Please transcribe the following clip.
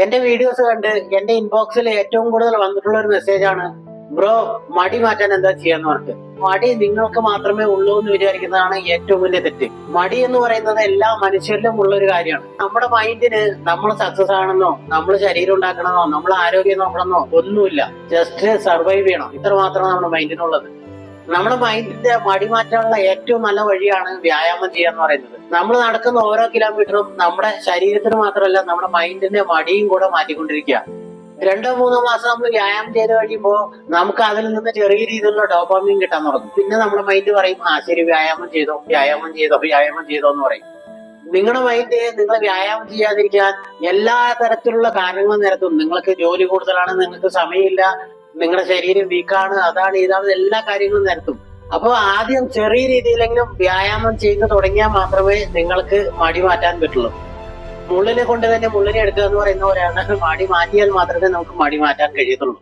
എന്റെ വീഡിയോസ് കണ്ട് എന്റെ ഇൻബോക്സിൽ ഏറ്റവും കൂടുതൽ വന്നിട്ടുള്ള ഒരു മെസ്സേജാണ്, ബ്രോ മടി മാറ്റാൻ എന്താ ചെയ്യാന്ന് പറഞ്ഞിട്ട്. മടി നിങ്ങൾക്ക് മാത്രമേ ഉള്ളൂ എന്ന് വിചാരിക്കുന്നതാണ് ഏറ്റവും വലിയ തെറ്റ്. മടി എന്ന് പറയുന്നത് എല്ലാ മനുഷ്യരിലും ഉള്ള ഒരു കാര്യമാണ്. നമ്മുടെ മൈൻഡിന് നമ്മൾ സക്സസ് ആണെന്നോ, നമ്മൾ ശരീരം ഉണ്ടാക്കണമെന്നോ, നമ്മൾ ആരോഗ്യം നോക്കണമെന്നോ ഒന്നുമില്ല. ജസ്റ്റ് സർവൈവ് ചെയ്യണം, ഇത്ര മാത്രമാണ് നമ്മുടെ മൈൻഡിനുള്ളത്. നമ്മുടെ മൈൻഡിന്റെ മടി മാറ്റാനുള്ള ഏറ്റവും നല്ല വഴിയാണ് വ്യായാമം ചെയ്യാന്ന് പറയുന്നത്. നമ്മൾ നടക്കുന്ന ഓരോ കിലോമീറ്ററും നമ്മുടെ ശരീരത്തിന് മാത്രമല്ല, നമ്മുടെ മൈൻഡിന്റെ മടിയും കൂടെ മാറ്റിക്കൊണ്ടിരിക്കുക. 2-3 മാസം നമ്മൾ വ്യായാമം ചെയ്ത് കഴിയുമ്പോ നമുക്ക് അതിൽ നിന്ന് ചെറിയ രീതിയിലുള്ള ഡോപാമിൻ കിട്ടാൻ തുടങ്ങും. പിന്നെ നമ്മുടെ മൈൻഡ് പറയും, ശരി വ്യായാമം ചെയ്തോ എന്ന് പറയും. നിങ്ങളുടെ മൈൻഡ് നിങ്ങൾ വ്യായാമം ചെയ്യാതിരിക്കാൻ എല്ലാ തരത്തിലുള്ള കാരണങ്ങളും നിരത്തും. നിങ്ങൾക്ക് ജോലി കൂടുതലാണ്, നിങ്ങൾക്ക് സമയമില്ല, നിങ്ങളുടെ ശരീരം വീക്കാണ്, അതാണ് ഇതാണ്, എല്ലാ കാര്യങ്ങളും നിരത്തും. അപ്പൊ ആദ്യം ചെറിയ രീതിയിലെങ്കിലും വ്യായാമം ചെയ്ത് തുടങ്ങിയാൽ മാത്രമേ നിങ്ങൾക്ക് മടി മാറ്റാൻ പറ്റുള്ളൂ. മുള്ളിനെ കൊണ്ട് തന്നെ മുള്ളിനെ എടുക്കുക എന്ന് പറയുന്ന പോലെയാണ്, മടി മാറ്റിയാൽ മാത്രമേ നമുക്ക് മടി മാറ്റാൻ കഴിയത്തുള്ളൂ.